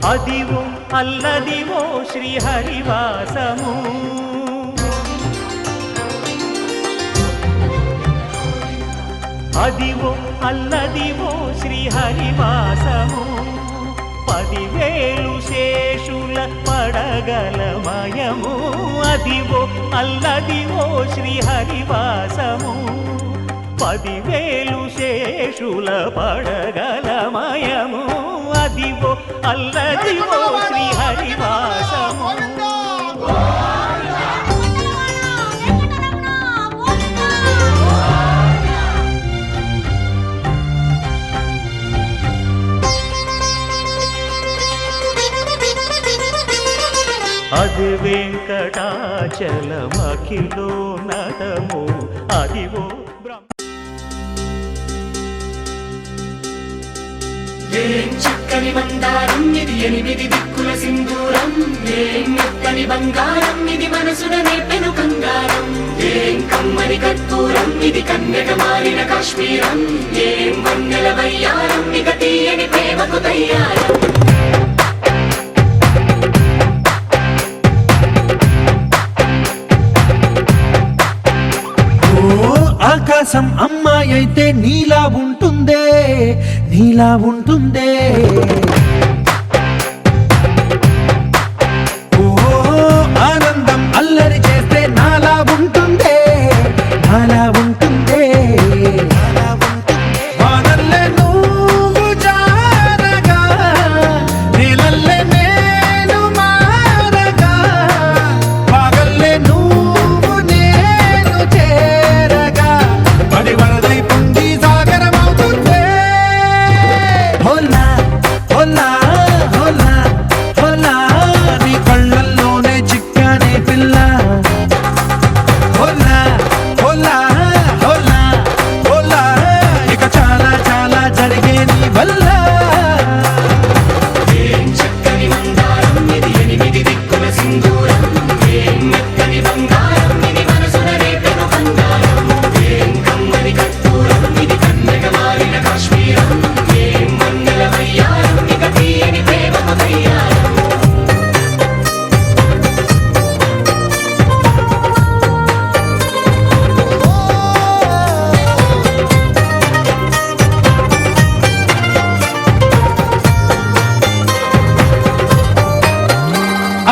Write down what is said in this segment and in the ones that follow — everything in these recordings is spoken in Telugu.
అదివో అల్లదివో శ్రీహరివాసము అదివో అల్లదివో శ్రీహరివాసము 10,000 శేషుల పడగలమయము అదివో అల్లదివో శ్రీహరివాసము 10,000 శేషుల పడగలమయము అదివో అల్లదివో శ్రీహరివాసము అది వెంకటాచలమఖిలో నటము అదివో ఏం చక్కని మందారం ఇది 8 దిక్కుల సింధూరం ఏం మెత్తని బంగారం ఇది మనసున నేపెను కంగారం ఏం కమ్మని కర్పూరం ఇది కన్యక మారిన కాశ్మీరం ఏం వన్నెల వయ్యారం ఇక తీయని ప్రేమకు తయ్యారం ఆకాశం అమ్మాయి అయితే నీలా ఉంటుందే నీలా ఉంటుందే ఓ ఆనందం అల్లరి చేస్తే నాలా ఉంటుందే నాలా ఉంటుందే వానల్లే నువ్వు జారగా నీలల్లే నేను మారగా పగల్లే నువ్వు నేను చేరగా పడి వరదై పొంగి సాగరమవుతుందే హోలా హోలా హోలా హోలా నీ కళ్ళల్లోనే చిక్కానే పిల్ల హోలా హోలా హోలా హోలా ఇక చాలా చాలా జరిగే నీ వల్ల ఏం చక్కని మందారం ఇది 8 దిక్కుల సింధూరం ఏం మెత్తని బంగారం ఇది మనసున నేపెను కంగారం ఏం కమ్మని కర్పూరం ఇది కన్యక మారిన కాశ్మీరం ఏం వన్నెల వయ్యారం ఇక తీయని ప్రేమకు తయ్యారం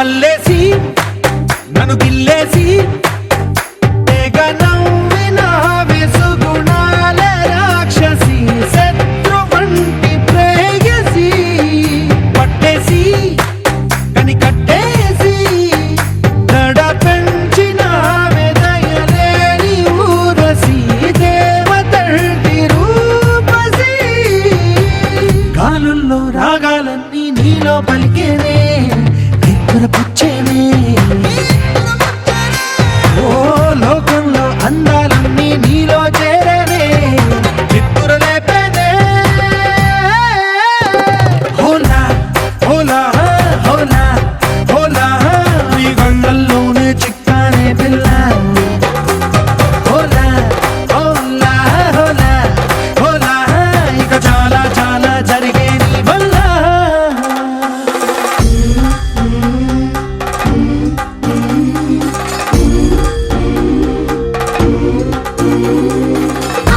అల్లేసి నన్ను గిల్లేసి తెగ నవ్విన విసుగుణాల రాక్షసి శత్రు వంటి ప్రేయసి పట్టేసి కని కట్టేసి దడ పెంచిన దయలేని ఊరసి దేవతంటి రూపసి గాలుల్లో రాగాలన్నీ నీలో పలికేనే పుచ్చేనే ఓ లోకంలో అందాలన్నీ నీలో చేరనే చిత్తురలేపేనే హోలా హోలా హోలా హోలా నీ గంగల్లోనే చిక్కానే పిల్ల హోలా హోలా హోలా హోలా ఇక చాలా చాలా జరిగే నీ వల్ల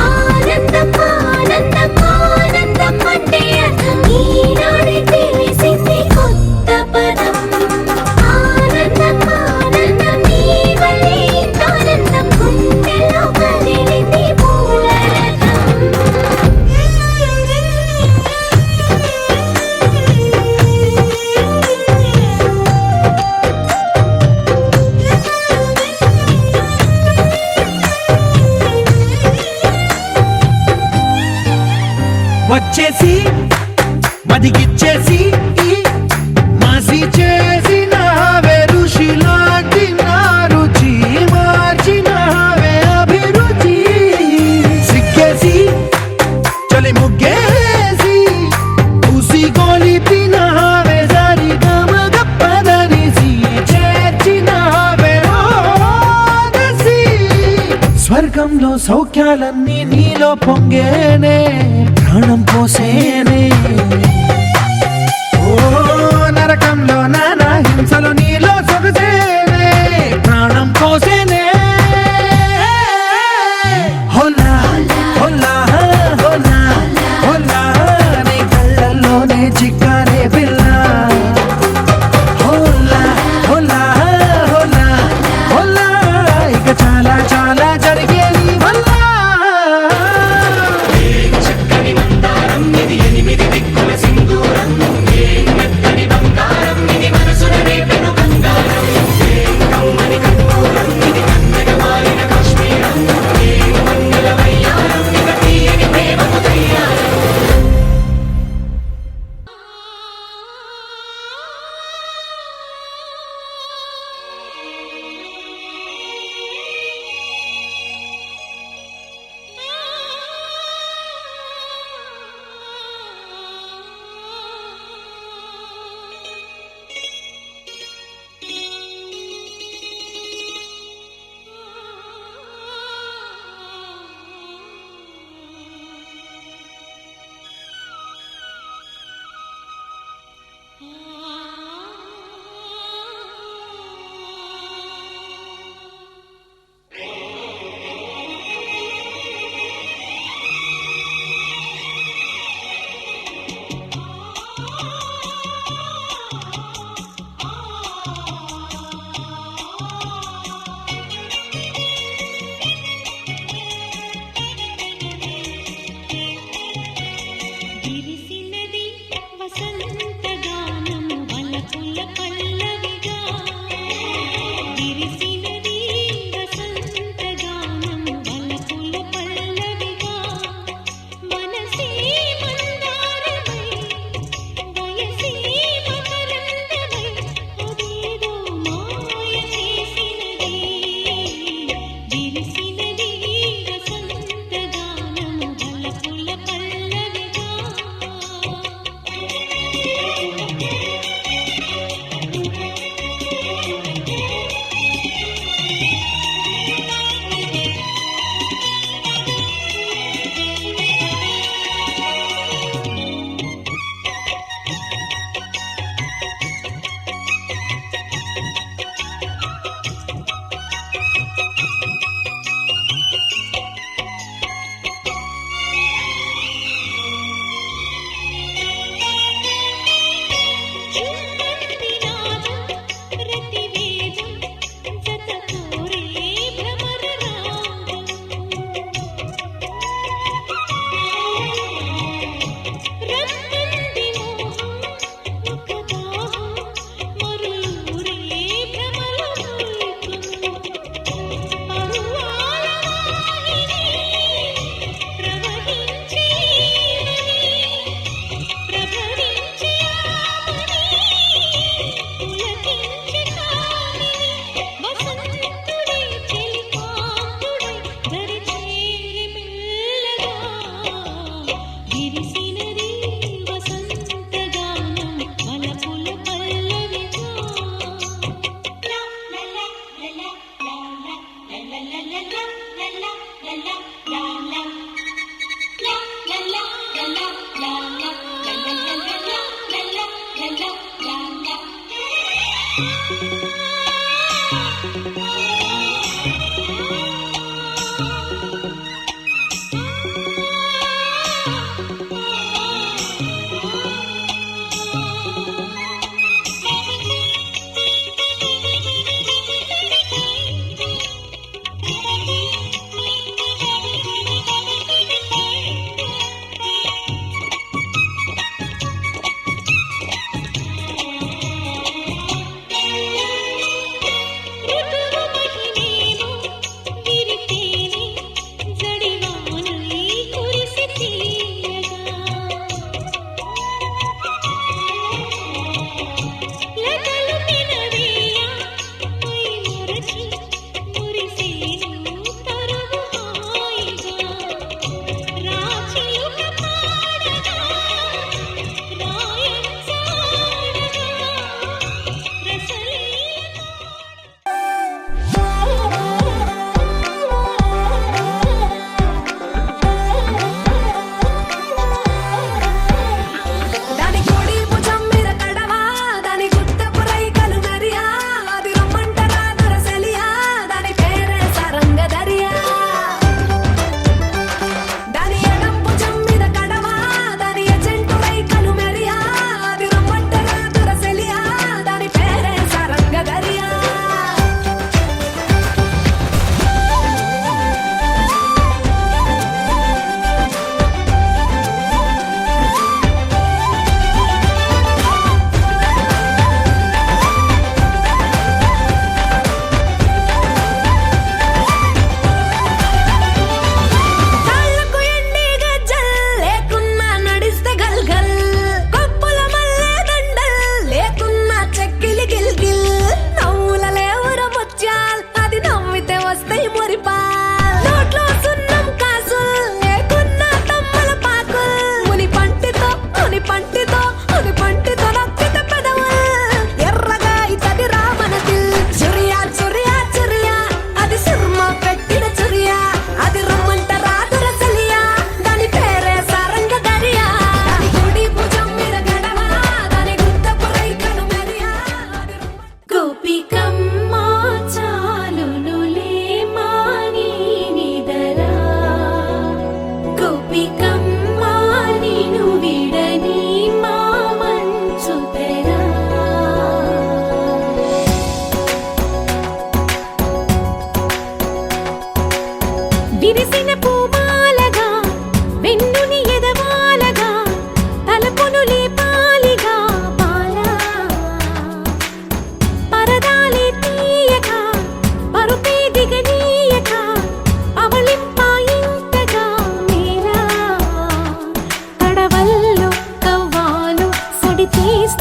ఆనందం ఆనందం ఆనందం అంటే ఈనాడే తెలిసింది కొత్త పదం ఆనందం ఆనందం నీ వల్లే ఆనందం గుండెలో కదిలింది వచ్చేసి మదిగిచ్చేసి మాసి చేసిన ఋషిలాంటి నా రుచి మార్చినవే అభిరుచి సిగ్గేసి చలి ముగ్గేసి పూసి గోలిపినవే సరి గమ గప్పదనిసి చేర్చినవే రోదసి స్వర్గంలో సౌఖ్యాలన్నీ నీలో పొంగేనే ప్రాణం పోసేనే ఓ చిక్కానే పిల్ల హోలా హోలా హోలా హోలా ఇక చాలా చాలా జరిగే నీ వల్ల చక్కని మందారం ఇది ఎనిమిది దిక్కుల సింధూరం ఏం మెత్తని బంగారం ఇది మనసున రేపెను బంగారం ఏం కమ్మని కర్పూరం ఇది కన్నెగ మారిన కాశ్మీరం ఏం మన్నెల వయ్యారం ఇక తీయని ప్రేమకు తయ్యారం విరిసినది వసంతగానము వలపుల పల్లవిగా విరిసినది వసంతగానము వలపుల పల్లవిగా మనసే మందారమై వయసే మకరందమై అదేదో మాయ చేసినది విరిసినది వసంతగానము వలపుల పల్లవిగా చుమ్మంది నాదం రతివేదం జత కోరే భ్రమర రాగం రమ్మంది మోహం ఒక దాహం మరులూరే భ్రమల మైకం పరువాల వాహిని ప్రవహించేవని ప్రభవించి ఆమని పులకించి కామిని వసంతుడై చెలికాంతుడై దరిచేరి మెల్లగా విరిసినది వసంతగానం వలపుల పల్లవిగా లా లా లా లా లా లా లా లా లా లా లా లా లా లా ఋతువు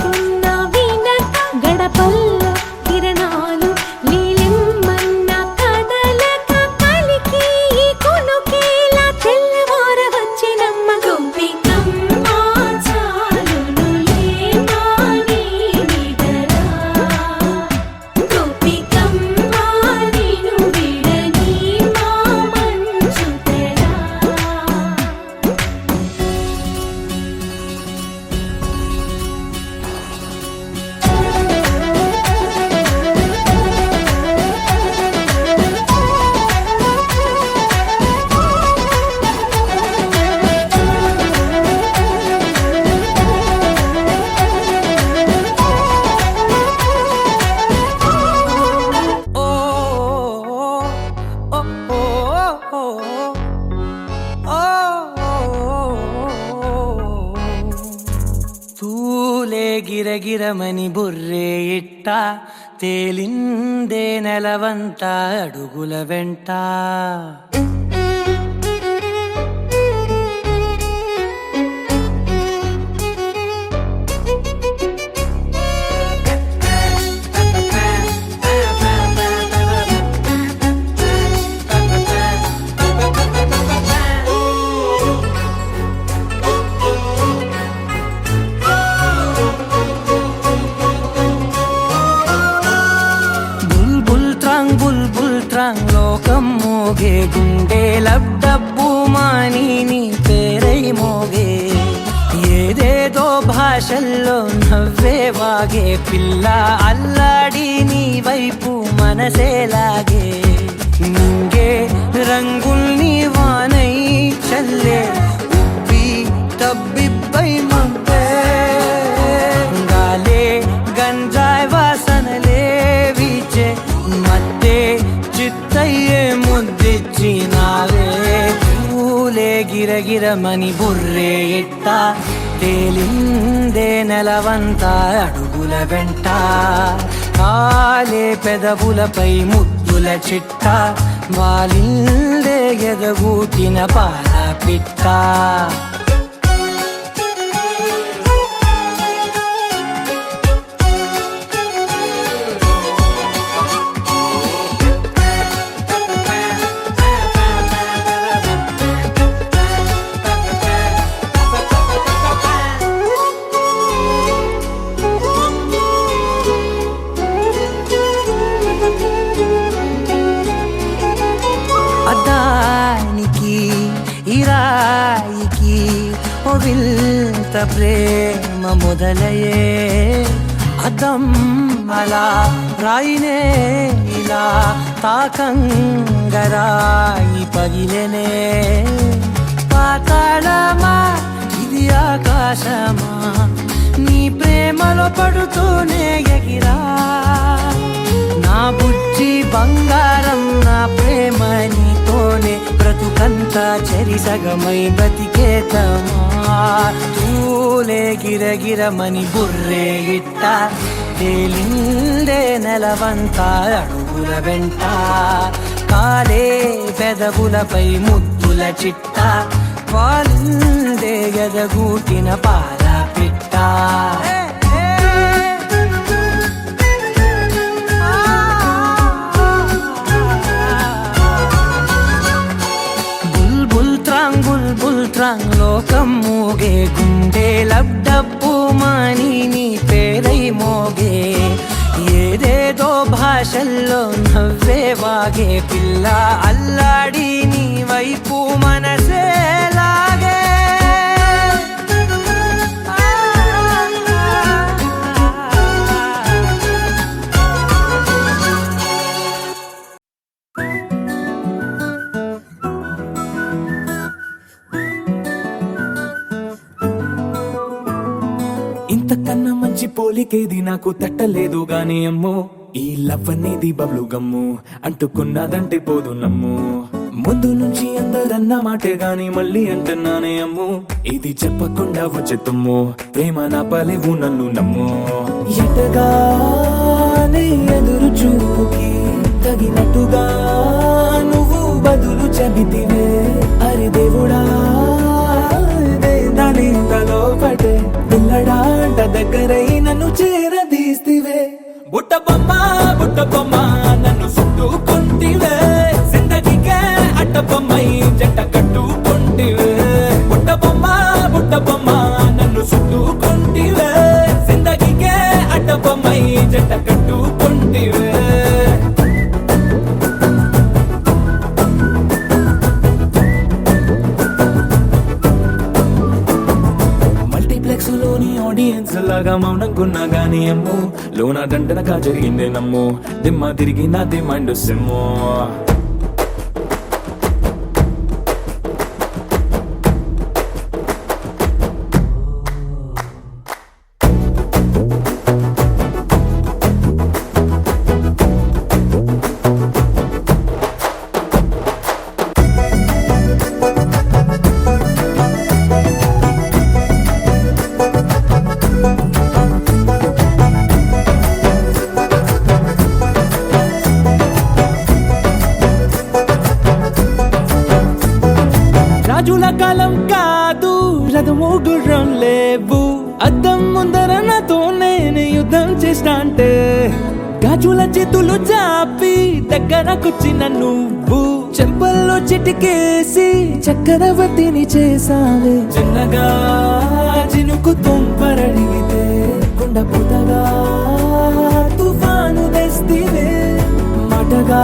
చెబుతున్నా వినక గడపల్లో కిరణాలు నీలిమ్మన్న కదలక కలికి కొనుకేలా తెల్లవార వచ్చినమ్మ గోపికమ్మ చాలునులే మాని నిదరా గోపికమ్మ నిను విడని మా మంచు తెరా తూలే గిరగిరమని బుర్రే ఇట్ట తేలిందే నెలవంత అడుగుల వెంట బుల్బుల్ త్రాంగ్ లోకం మోగే గుండె లబ్డబ్బు మాని నీ పేరై మోగే ఏదేదో భాషల్లో నవ్వే వాగే పిల్ల అల్లాడి నీ వైపు మనసేలాగే నింగే రంగుల్ని వానై చల్లే ఉబ్బి తబ్బిబ్బై మబ్బే గాలే గంజాయ్ వాసనలే వీచే మత్తే చిత్తయ్యే ముద్దిచ్చినావే పూలే గిరగిరమని బుర్రే ఇట్ట తేలిందే నెలవంత అడుగుల వెంట కాలే పెదవులపై ముద్దుల చిట్ట వాలిందే ఎదగూటిన పాల పిట్ట అద్దానికి ఇరాయికి ఓ వింత ప్రేమ మొదలయ్యే అద్దం అలా రాయినే ఇలా తాకంగరాయి పగిలెనే పాతాళమా ఇది ఆకాశమా నీ ప్రేమలో పడుతూనే ఎగిరా నా బుజ్జి బంగారం నా ప్రేమ నీతోనే బ్రతుకంతా చెరిసగమై బతికేతమా తూలే గిరగిరమని బుర్రే ఇట్ట తేలిందే నెలవంత అడుగుల వెంట కాలే పెదవులపై ముద్దుల చిట్ట వాలిందే ఎదగూటిన పాల పిట్ట బుల్బుల్ త్రాంగ్ లోకం మోగే గుండె లబ్డబ్బు మాని నీ పేరై మోగే ఏదేదో భాషల్లో నవ్వే వాగే పిల్ల అల్లాడి నీ వైపు మనసేలాగే ఇంతకన్నా మంచి పోలికేది నాకు తట్టలేదు గాని అమ్మో ఈ లవ్ అనేది బబ్లు గమ్ము అంటుకున్నదంటే పోదు నమ్ము ముందు నుంచి అందరన్న మాటే గాని మళ్ళీ అంటున్నానే అమ్ము ఇది చెప్పకుండా వచ్చేతుమ్ము ప్రేమ నా పలేవు నన్ను నమ్ము ఎటగానే ఎదురు చూపుకి తగినట్టుగా నువ్వు బదులు చెబితివే అరే దేవుడా దాని తలో పడే పిల్లడా దగ్గరై నన్ను చేరదీస్తివే బుట్ట బొమ్మ నన్ను చుట్టుకుంటివే జిందగీకే అడ్డ బొమ్మై జంట కట్టుకుంటివే బుట్ట బొమ్మ నన్ను చుట్టుకుంటివే జిందగీకే అడ్డ బొమ్మై జంట కట్టుకుంటివే మల్టీప్లెక్స్ లోని ఆడియన్స్ లాగా మౌనంకున్నా గానీ అమ్ము లోన దండనగా జరిగిందే నమ్ము దిమ్మ తిరిగి నాది మైండ్ సిమ్ము రాజుల కాలం కాదు రథము గుర్రం లేవు అద్దం ముందర నాతో నేను యుద్ధం చేస్తా అంటే గాజుల చేతులు చాపి దగ్గరకొచ్చిన నువ్వు చెంపల్లో చిటికేసి చక్రవర్తిని చేసావే చిన్నగా చినుకు తుంపరడిగితే కుండ పుటగా తుఫాను తెస్తివే మాటగా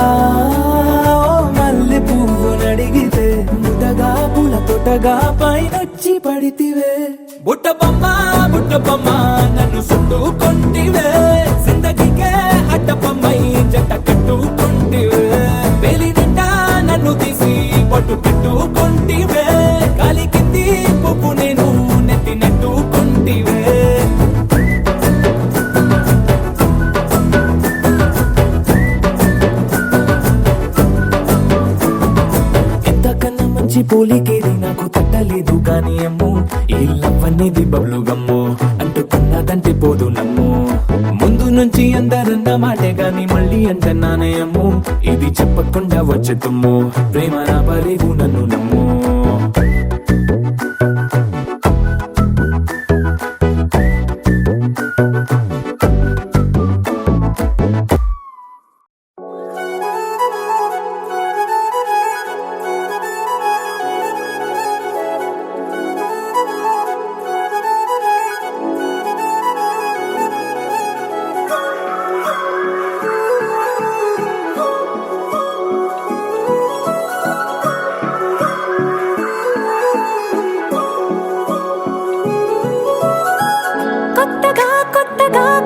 మల్లె పువ్వు నడిగితే ముటగా పుల తొటగా పైనొచ్చి పడితివే బుట్ట బొమ్మ నన్ను చుట్టుకుంటివే జిందగీకే అడ్డ బొమ్మై జంట కట్టుకుంటివే వేలి నిండా నన్ను తీసి పట్టు పెట్టుకుంటివే కాలి కింది పువ్వు నేను నెత్తి నెట్టుకుంటివే ఎంతకన్నా మంచి పోలికేది నాకు తట్టలేదు కానీ అమ్ము ఈ లవ్ అనేది బబ్లు గమ్ము అంటుకున్నదంటే పోదు నమ్ము ముందు నుంచి అందరన్న మాటే గాని మళ్ళీ అంటున్నానే అమ్ము ఇది చెప్పకుండా వచ్చే తుమ్ము ప్రేమ నా పలేవు నన్ను నమ్ము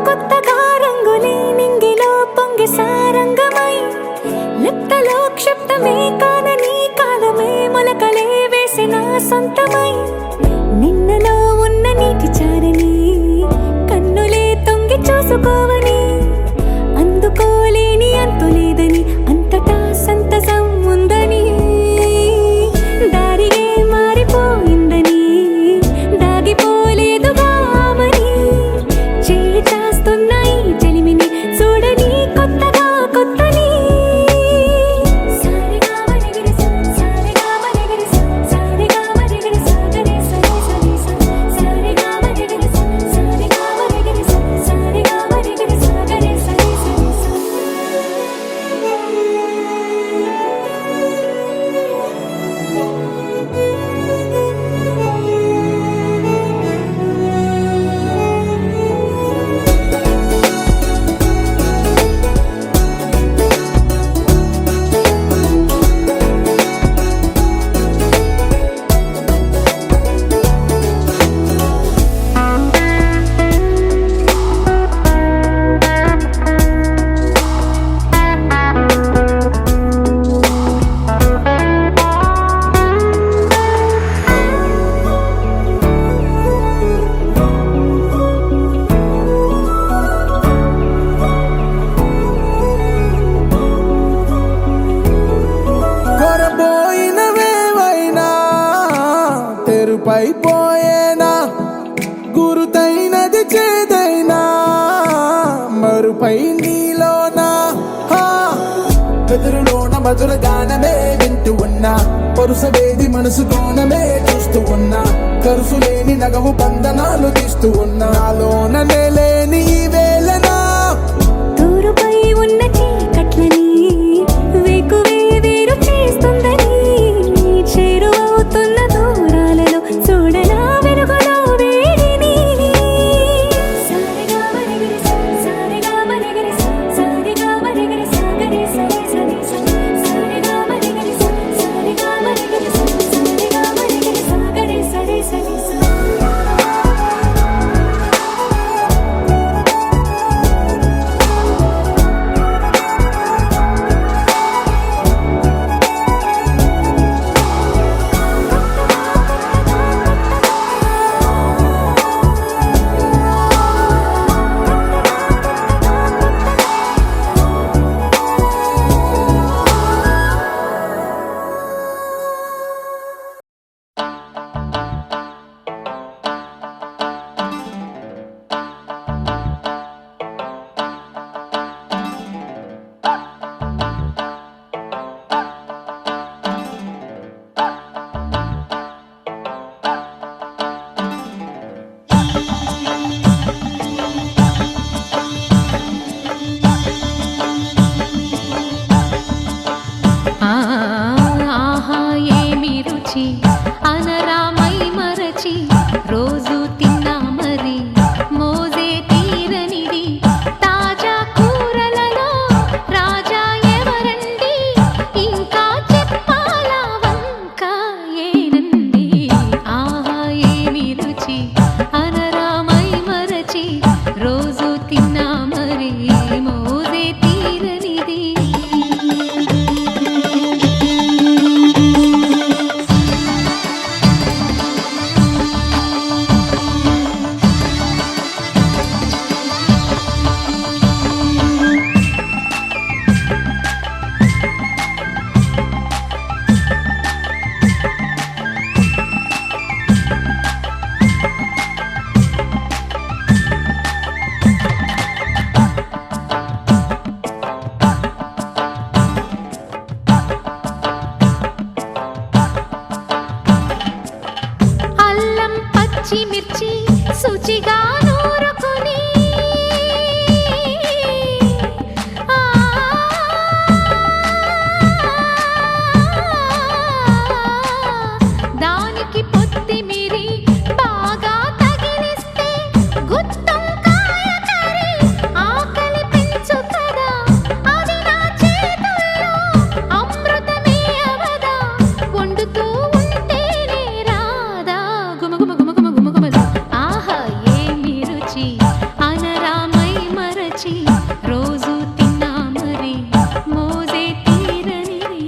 కొత్తగా రంగులే నింగిలో పొంగి సారంగమై లిప్తలో క్షిప్తమే కానని కాలమే మొలకలే వేసిన సొంతమై నిన్నలో ఉన్న నీటి చారని కన్నులే తొంగి చూసుకోవని అందుకోలేని అంతులేదని అంతటా సంతసం ఉందని దారిగే మారిపోయిందని దాగిపోలేదుగా ఆమని చేస్తాస్తున్నాయి జలిమిని చూడని కొత్తగా కొత్తని సారిగా మరిగిరిస సారిగా మరిగిరిస సారిగా మరిగిరిస గరే సరే సరే సారిగా మరిగిరిస సారిగా మరిగిరిస సారిగా మరిగిరిస గరే సరే సరే కొరబోయినవేవైనా తెరుపైపోయేనా గురుతైనది చేదైనా మరుపై నీలోనా వెదురులోన మధుర గానమే వింటూ ఉన్నా పరుసవేది మనసు కోణమే చూస్తూ ఉన్నా కరుసు లేని నగవు బంధనాలు తీస్తూ ఉన్నాలోన లేని ఈ వేళనా తూరుపై ఉన్న చీకట్లని వేకువే వేరు చేస్తుందని చేరువవుతున్న దూరాలలో చూడనా వెలుగులో వేడిని సారిగా మరిగిరి సారిగా మరిగిరి సారిగా మరిగిరి సాగరి సరి సరి సారిగా మరిగిరి సారిగా మరిగిరి సారిగా మరిగిరి సాగరి సరి సరి ఆహా ఏమి రుచి అనరామై మరచి రోజు తిన్నా మరి మోజే తీరనిది తాజా కూరలలో రాజా ఎవరండి ఇంకా చెప్పాలా వంక ఏనండి ఆహా ఏమి రుచి అనరామై మరచి రోజు తిన్నా మరి మోజే తీరనిది అల్లం పచ్చిమిర్చి శుచిగా నూరుకుని దానికి పొత్తిమిరి బాగా తగిలిస్తే గుత్తొంకాయ కర్రీ ఆకలి పెంచు కదా అది నా చేతుల్లో అమృతమే అవదా వండుతూ ఉంటేనే రాదా గుమగుమ గుమగుమ గుమగుమలు ఆహా ఏమి రుచి అనరామై మరచి రోజు తిన్నా మరి మోజే తీరనిది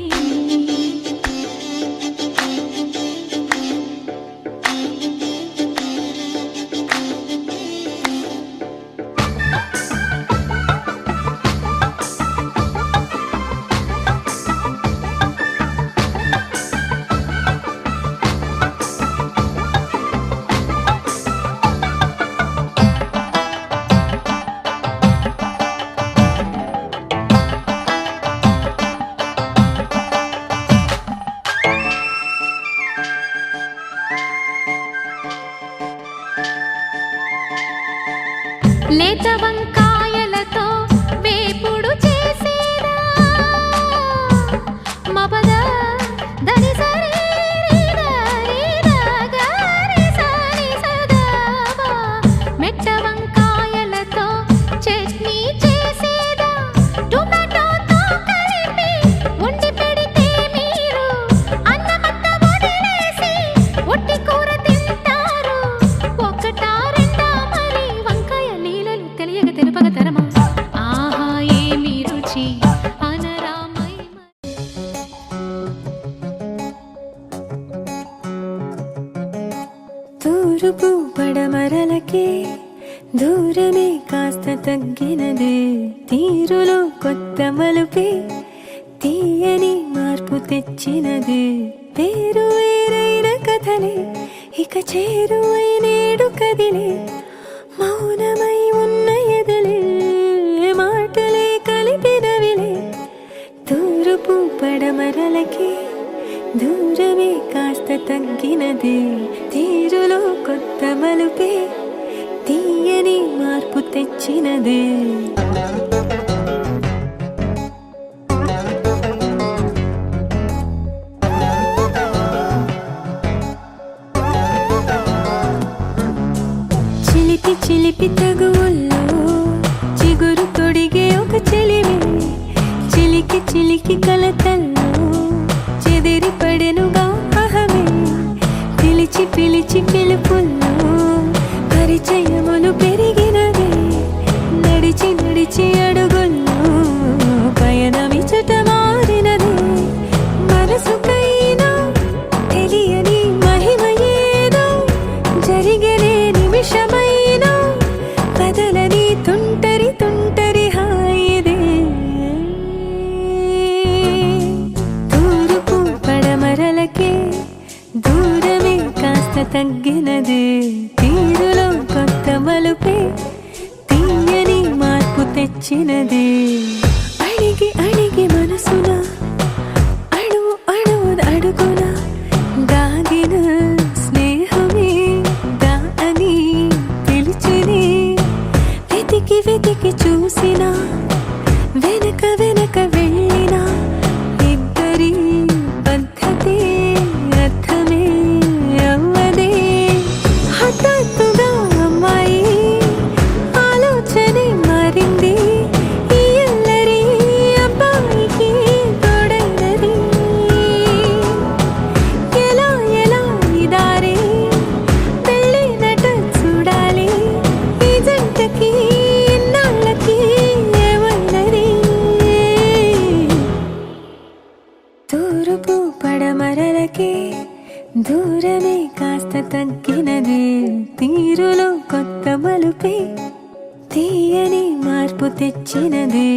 లేత వంకాయలతో వేపుడు చేసేదా మబద దరి సరి రి దరి సరి సదావా మెట్ట వంకాయలతో చట్నీ చేసేదా టొమాటోతో కలిపి వండి పెడితే మీరు అన్నమత్త వదిలేసి ఒట్టి కూర తింటారు ఒకటా రెండా మరి వంకాయ లీలలు తెలియక తెలుపక తరమా ఆహా ఏమి రుచి అనరామై తూర్పు పడమరలకే దూరమే కాస్త తగ్గినదే తీరులో కొత్త మలుపే తీయని మార్పు తెచ్చినదే పేరు వేరైన కథలే ఇక చేరువై నేడు కదిలే మౌనమై ఉన్న ఎదలే మాటలే కలిపినవిలే తూర్పు పడమరలకే దూరమే కాస్త తగ్గినదే తీరులో మలుపే తీయని మార్పు తెచ్చినదే చిలిపి చిలిపి తగువుల్లో చిగురు తొడిగే ఒక చెలివే చిలికి చిలికి కలతల్లో చెదిరి పడెనుగా అహమే పిలిచి పిలిచి పిలుపుల్లో పరిచయములు పెరిగినవే నడిచి నడిచి అడుగుల్లో పయనమిచట మారినదే మనసుకైనా తెలియని మహిమ ఏదో జరిగనే నిమిషమైన కదలని తుంటరి తుంటరి హాయిదే తూర్పు పడమరలకే దూరమే కాస్త తగ్గినదే తీరులో కొత్త మలుపే తీయని మార్పు తెచ్చినదే అడిగి అడిగి మనసున అడుగు అడుగు అడుగున దాగిన స్నేహమే దా అని పిలిచిని వెతికి వెతికి చూసిన వెనక వెనక వెళ్ళిన ఇద్దరి పద్ధతి అర్థమే అవ్వదే హఠాత్తుగా అమ్మాయి ఆలోచనే మారింది ఈ అల్లరి అబ్బాయికి తోడైనది ఎలా ఎలా ఈ దారి పెళ్ళినట చూడాలి ఈ జంటకి ఇన్నాళ్ళకి ఏమైనది తూర్పు పడమరలకే దూరమే కాస్త తగ్గినదే తీరులో కొత్త మలుపే తీయని మార్పు తెచ్చినదే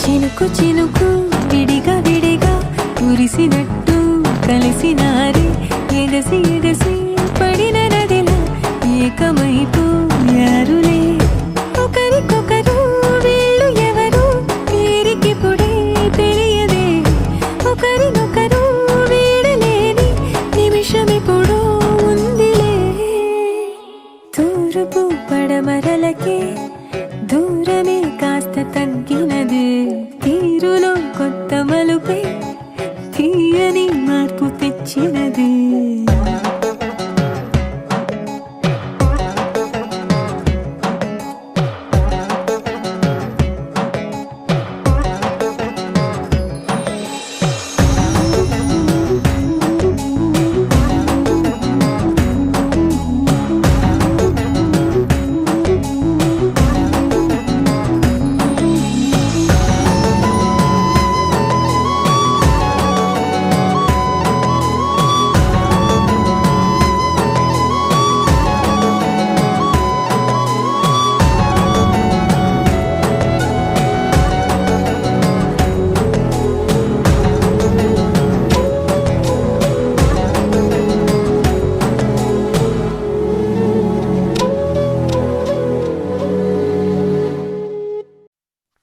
చినుకు చినుకు విడిగా విడిగా కురిసినట్టు కలిసినారే ఎగసి ఎగసి పడిన నదిలా ఏకమైపోయారులే ఒకరికొకరు వీళ్ళు ఎవరు వీరికిప్పుడే తెలియదే ఒకరినొకరు వీడలేని నిమిషమిప్పుడు ఉందిలే తూర్పు పడమరలకే దూరమే కాస్త తగ్గినదే తీరులో కొత్త మలుపే తీయని మార్పు తెచ్చినదే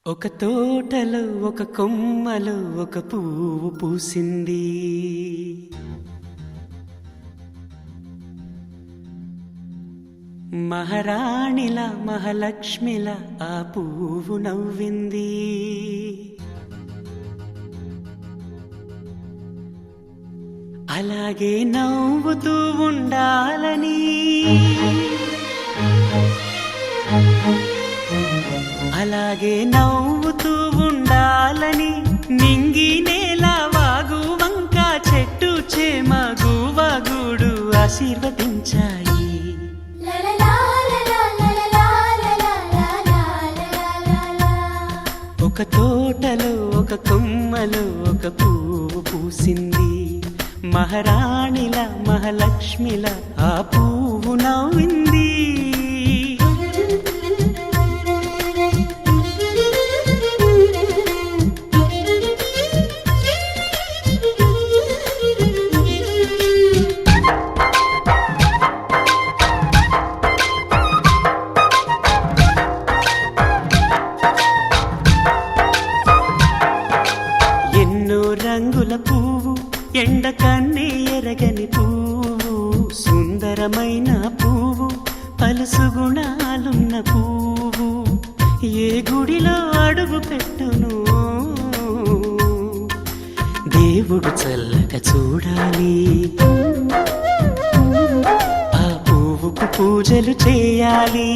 ఒక తోటలో ఒక కొమ్మలో ఒక పువ్వు పూసింది మహారాణిల మహాలక్ష్మిల ఆ పువ్వు నవ్వింది అలాగే నవ్వుతూ ఉండాలని అలాగే నవ్వుతూ ఉండాలని నింగి నేల వాగు వంక చెట్టు చేమ గువగూడు ఆశీర్వదించాయి ఒక తోటలో ఒక కొమ్మలో ఒక పువ్వు పూసింది మహారాణిల మహాలక్ష్మిల ఆ పువ్వు నవ్వింది అందమైన పువ్వు పలుసు గుణాలున్న పువ్వు ఏ గుడిలో అడుగు పెట్టును దేవుడు చల్లగా చూడాలి ఆ పువ్వుకు పూజలు చేయాలి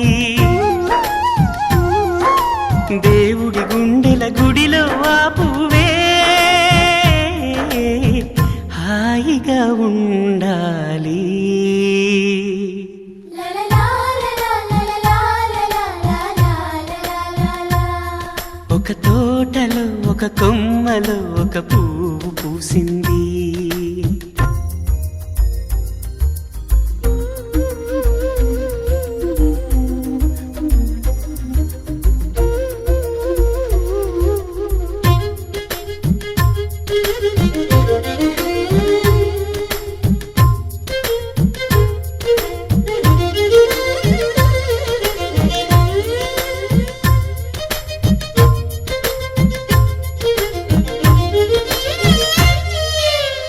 దేవుడి గుండెల గుడిలో ఆ పువ్వే హాయిగా ఉండాలి ఒక తోటలో ఒక కొమ్మలో ఒక పువ్వు పూసింది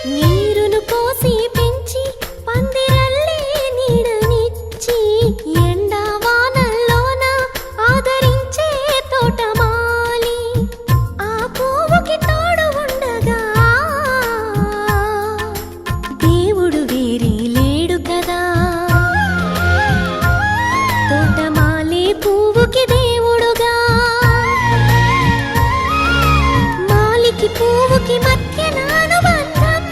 నీరును పోసి పెంచి పందిరల్లే నీడనిచ్చి ఎండా వానల్లోన ఆదరించే తోటమాలి ఆ పువ్వుకి తోడు ఉండగా దేవుడు వేరే లేడు కదా తోటమాలి పువ్వుకి దేవుడుగా మాలికి పువ్వుకి మధ్య అనుబంధం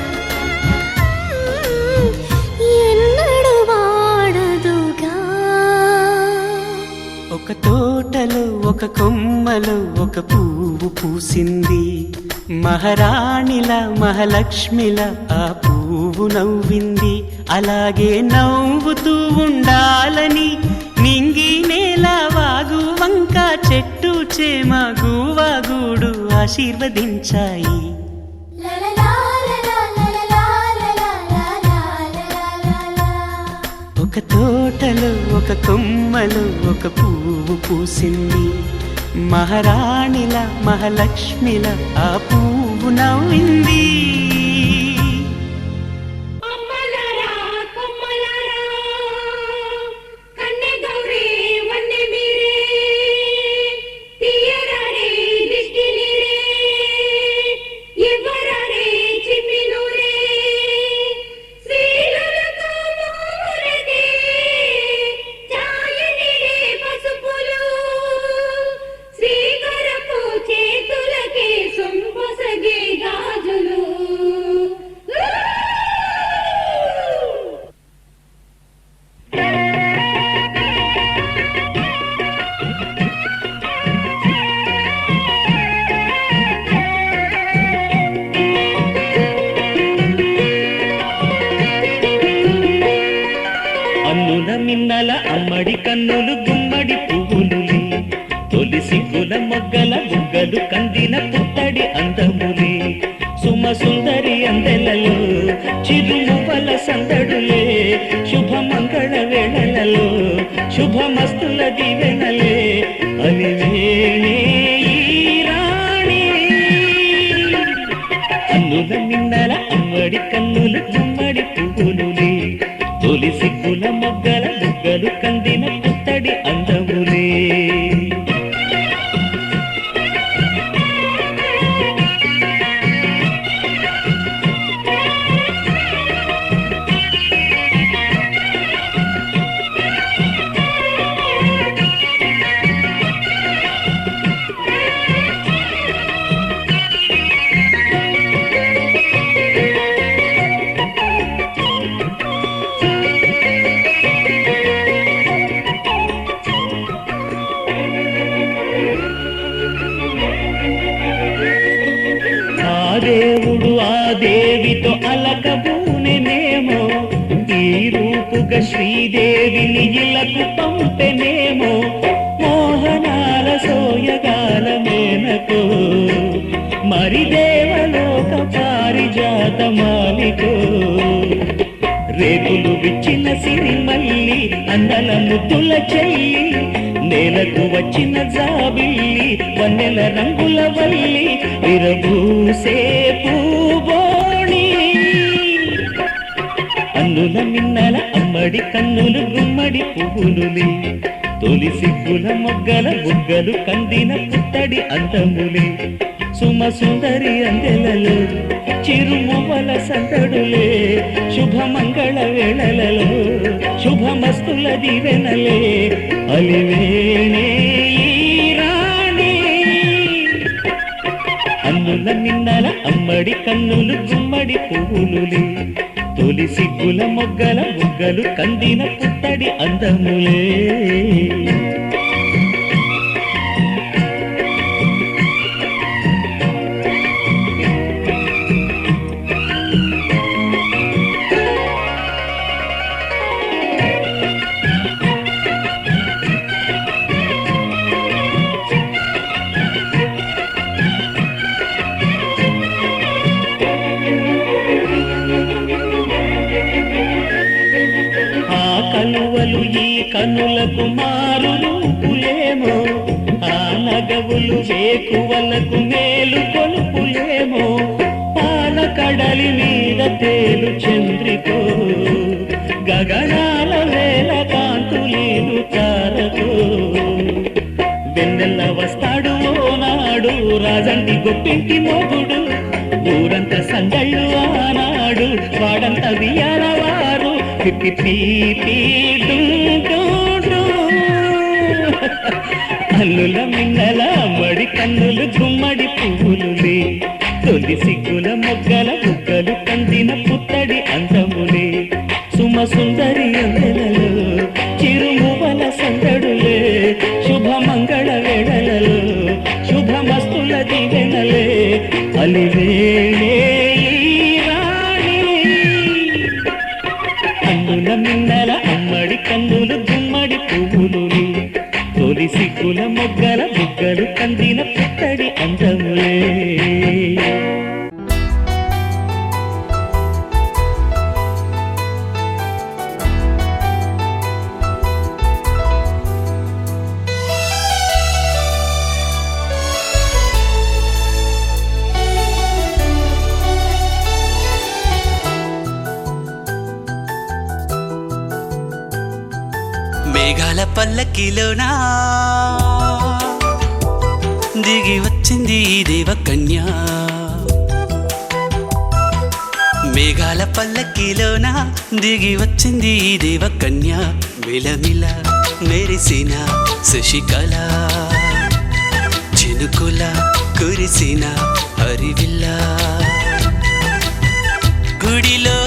ఎన్నడు వాడదుగా ఒక తోటలో ఒక కొమ్మలో ఒక పువ్వు పూసింది మహారాణిలా మహాలక్ష్మిలా ఆ పువ్వు నవ్వింది అలాగే నవ్వుతూ ఉండాలని నింగి నేల వాగు వంక చెట్టు చేమ గువాగూడు ఆశీర్వదించాయి ఒక తోటలో ఒక కొమ్మలో ఒక పువ్వు పూసింది మహారాణిలా మహాలక్ష్మిలా ఆ పువ్వు నవ్వింది అమ్మలారా కొమ్మలారా కన్నె గౌరీ వన్నె మీరే తీయరారే దిష్టి నీరే ఎవరారే చిమ్మినూరే శ్రీలలతో మోమురదే ఛాయనిరే పసుపులు శ్రీకరపు చేతులకే సొంపొసగే గాజులు అన్నుల మిన్నల అమ్మడి కన్నులు గుమ్మడి పువ్వులులే తొలి సిగ్గుల మొగ్గల బుగ్గలు కందిన పుత్తడి అందములే సుమ సుందరి అందెలలో చిరుమువల సందడులే శుభమంగళ వేళలలో శుభమస్తుల దీవెనలే అని వేణే ఈ రాణి అన్నుల మిన్నల అమ్మడి కన్నులు గుమ్మడి పువ్వులులే తొలి సిగ్గుల మొగ్గల బుగ్గలు కందిన పుత్తడి అందములే దేవుడు ఆ దేవితో అలకబూనెనేమో ఈ రూపుగా శ్రీదేవిని ఇలకు పంపెనేమో మోహనాల సోయగాల మేనకో మరి దేవలోక పారిజాత మాలికో రేకులు విచ్చిన సిరిమల్లి అందల ముద్దుల చెల్లి నేలకు వచ్చిన జాబిల్లి వన్నెల రంగుల వల్లి విరబూసే పూబోణి అన్నుల మిన్నల అమ్మడి అమ్మడి కన్నులు గుమ్మడి పువ్వులులే తొలి సిగ్గుల మొగ్గల బుగ్గలు కందిన పుత్తడి అందములే సుమ సుందరి అందెలలో చిరుమువ్వల సందడులే శుభమంగళ వేళలలో శుభమస్తుల దీవెనలే అలివేణే ఈ రాణి అన్నుల నిన్నల అమ్మడి కన్నులు గుమ్మడి పువ్వులులే తొలి సిగ్గుల మొగ్గల బుగ్గలు కందిన పుత్తడి అందములే కలువలు ఈ కనులకు మారు రూపులేమో ఆ నగవులు వేకువలకు మేలు కొలుపులేమో పాల కడలి మీద తేలు చంద్రికో గగనాల వేల కాంతులీలు తారకో వెన్నెల్ల వస్తాడు ఓనాడు రాజంటి గొప్పింటి మోగుడు ఊరంతా సంగళ్ళు ఆనాడు వాడంత వియాలవారు అల్లుల మిన్నల మడి కన్నులు గుమ్మడి పువ్వులులే తొలి సిగ్గుల మొగ్గల బుగ్గలు కందిన పుత్తడి అందములే సుమ సుందరి అందెలలో చిరుమువల సందడులే శుభమంగళ వేళలలో శుభమస్తుల దీవెనలే అలివేణే మిన్నల అమ్మడి కన్నులు గుమ్మడి పువ్వులులే తొలి సిగ్గుల మొగ్గల బుగ్గలు కందిన పుత్తడి అందములే మేఘాల పల్లకిలోనా దిగి వచ్చింది ఈ దేవకన్య మేఘాల పల్లకిలోనా దిగి వచ్చింది ఈ దేవకన్య మిలమిల మెరిసిన శశికళ చినుకుల కురిసిన హరివిల్ల గుడిలో